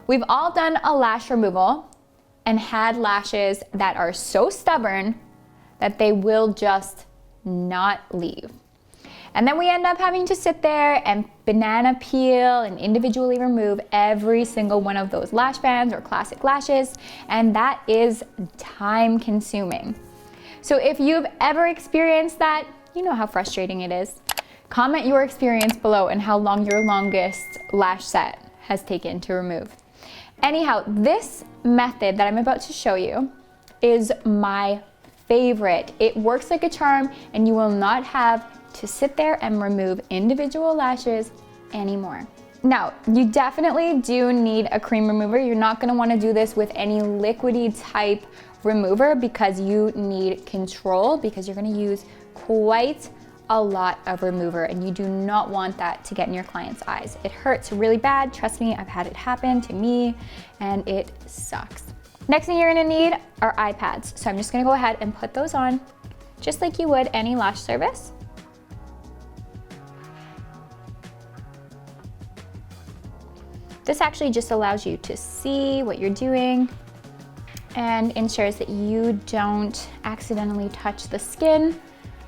We've all done a lash removal and had lashes that are so stubborn that they will just not leave. And then we end up having to sit there and banana peel and individually remove every single one of those lash bands or classic lashes, and that is time consuming. So if you've ever experienced that, you know how frustrating it is. Comment your experience below and how long your longest lash set has taken to remove. Anyhow, this method that I'm about to show you is my favorite. It works like a charm, and you will not have to sit there and remove individual lashes anymore. Now, you definitely do need a cream remover. You're not gonna wanna do this with any liquidy type remover because you need control, because you're gonna use quite a lot of remover, and you do not want that to get in your client's eyes. It hurts really bad. Trust me, I've had it happen to me, and it sucks. Next thing you're gonna need are eye pads. So I'm just gonna go ahead and put those on just like you would any lash service. This actually just allows you to see what you're doing and ensures that you don't accidentally touch the skin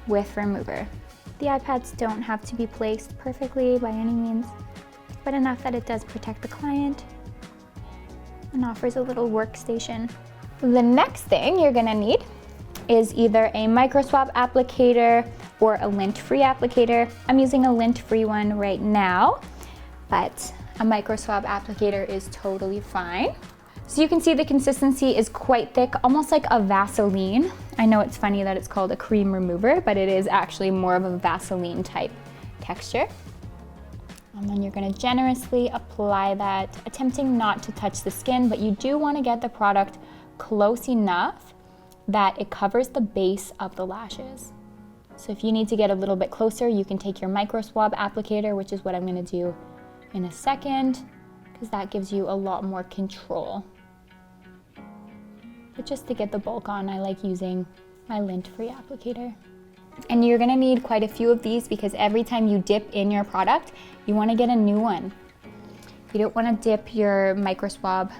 with remover. The eye pads don't have to be placed perfectly by any means, but enough that it does protect the client and offers a little workstation. The next thing you're gonna need is either a micro swab applicator or a lint-free applicator. I'm using a lint-free one right now, but a micro swab applicator is totally fine. So you can see the consistency is quite thick, almost like a Vaseline. I know it's funny that it's called a cream remover, but it is actually more of a Vaseline type texture. And then you're gonna generously apply that, attempting not to touch the skin, but you do wanna get the product close enough that it covers the base of the lashes. So if you need to get a little bit closer, you can take your micro swab applicator, which is what I'm gonna do in a second, because that gives you a lot more control. But just to get the bulk on, I like using my lint-free applicator. And you're gonna need quite a few of these because every time you dip in your product, you wanna get a new one. You don't wanna dip your micro swab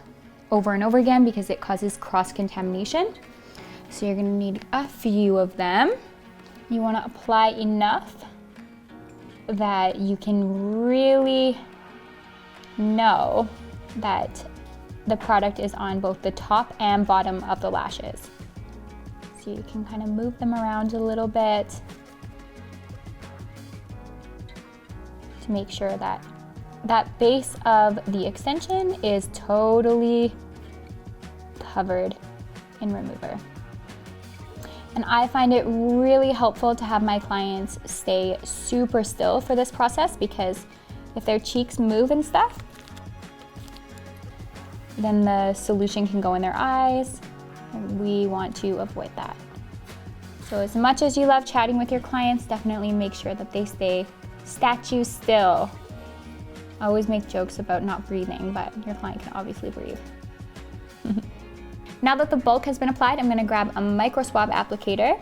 over and over again because it causes cross-contamination. So you're gonna need a few of them. You wanna apply enough that you can really know that the product is on both the top and bottom of the lashes. So you can kind of move them around a little bit to make sure that that base of the extension is totally covered in remover. And I find it really helpful to have my clients stay super still for this process, because if their cheeks move and stuff, then the solution can go in their eyes, and we want to avoid that. So as much as you love chatting with your clients, definitely make sure that they stay statue still. I always make jokes about not breathing, but your client can obviously breathe. Now that the bulk has been applied, I'm gonna grab a micro swab applicator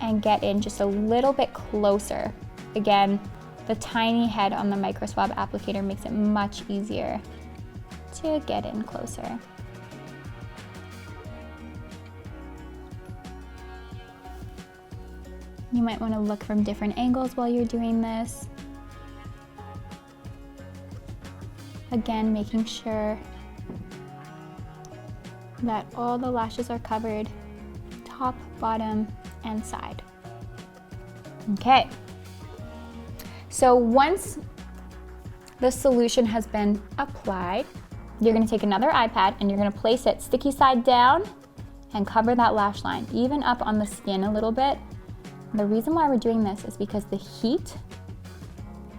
and get in just a little bit closer. Again, the tiny head on the micro swab applicator makes it much easier to get in closer. You might want to look from different angles while you're doing this. Again, making sure that all the lashes are covered, top, bottom, and side. Okay. So once the solution has been applied, you're gonna take another iPad and you're gonna place it sticky side down and cover that lash line, even up on the skin a little bit. The reason why we're doing this is because the heat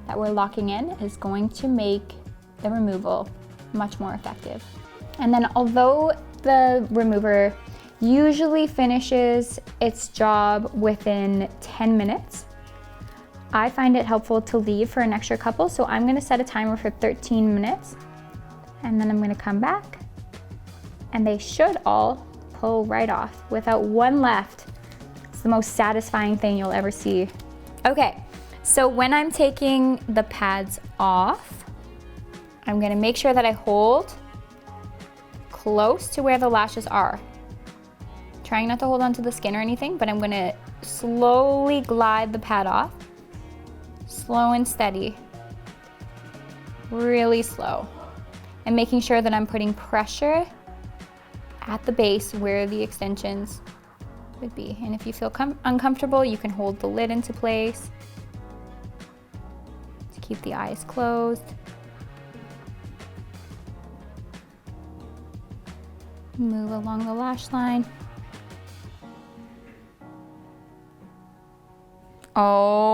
that we're locking in is going to make the removal much more effective. And then although the remover usually finishes its job within 10 minutes, I find it helpful to leave for an extra couple. So I'm gonna set a timer for 13 minutes and then I'm gonna come back and they should all pull right off without one left. It's the most satisfying thing you'll ever see. Okay, so when I'm taking the pads off, I'm gonna make sure that I hold close to where the lashes are. Trying not to hold on to the skin or anything, but I'm gonna slowly glide the pad off. Slow and steady. Really slow. And making sure that I'm putting pressure at the base where the extensions would be. And if you feel uncomfortable, you can hold the lid into place to keep the eyes closed. Move along the lash line. Oh.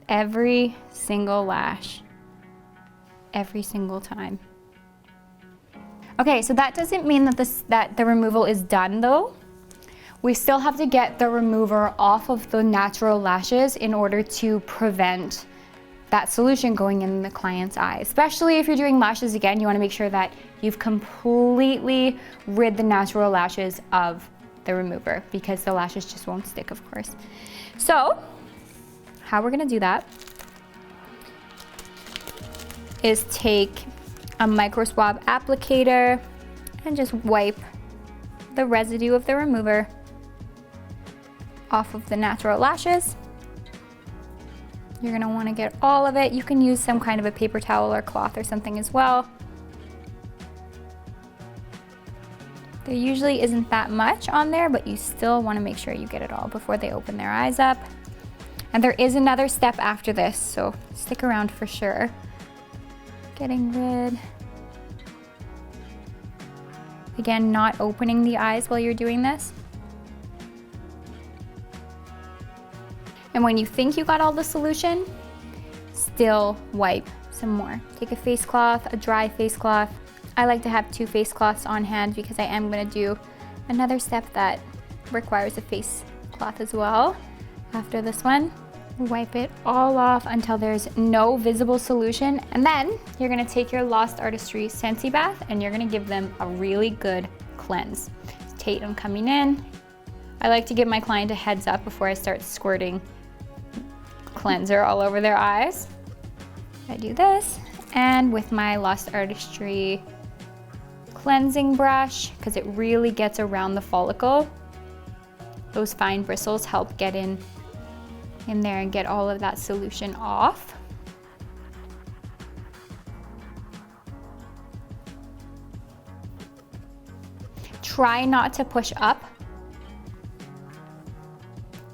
Every single lash. Every single time. Okay, so that doesn't mean that the removal is done though. We still have to get the remover off of the natural lashes in order to prevent that solution going in the client's eye. Especially if you're doing lashes again, you wanna make sure that you've completely rid the natural lashes of the remover because the lashes just won't stick, of course. So, how we're gonna do that is take a micro swab applicator and just wipe the residue of the remover off of the natural lashes. You're gonna wanna get all of it. You can use some kind of a paper towel or cloth or something as well. There usually isn't that much on there, but you still wanna make sure you get it all before they open their eyes up. And there is another step after this, so stick around for sure. Getting rid. Again, not opening the eyes while you're doing this. And when you think you got all the solution, still wipe some more. Take a face cloth, a dry face cloth. I like to have 2 face cloths on hand because I am gonna do another step that requires a face cloth as well. After this one, wipe it all off until there's no visible solution. And then you're gonna take your Lost Artistry Scentsy Bath and you're gonna give them a really good cleanse. Tate, I'm coming in. I like to give my client a heads up before I start squirting cleanser all over their eyes. I do this, and with my Lost Artistry cleansing brush, because it really gets around the follicle, those fine bristles help get in there and get all of that solution off. Try not to push up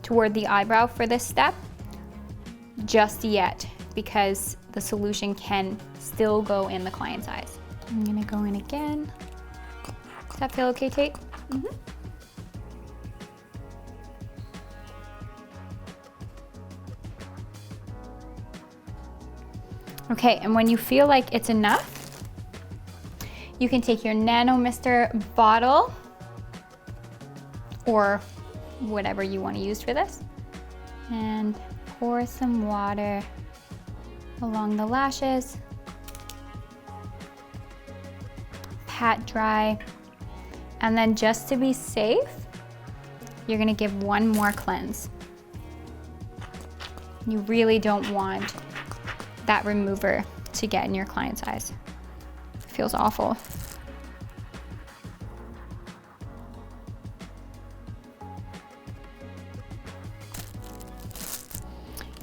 toward the eyebrow for this step just yet, because the solution can still go in the client's eyes. I'm gonna go in again. Does that feel okay, Tate? Mm-hmm. Okay, and when you feel like it's enough, you can take your Nano Mister bottle or whatever you want to use for this and pour some water along the lashes. Pat dry. And then just to be safe, you're gonna give one more cleanse. You really don't want that remover to get in your client's eyes. It feels awful.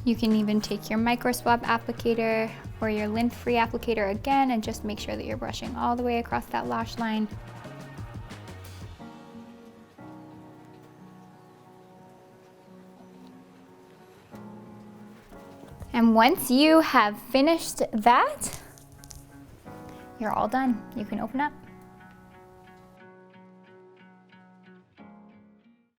You can even take your micro swab applicator or your lint-free applicator again and just make sure that you're brushing all the way across that lash line. And once you have finished that, you're all done. You can open up.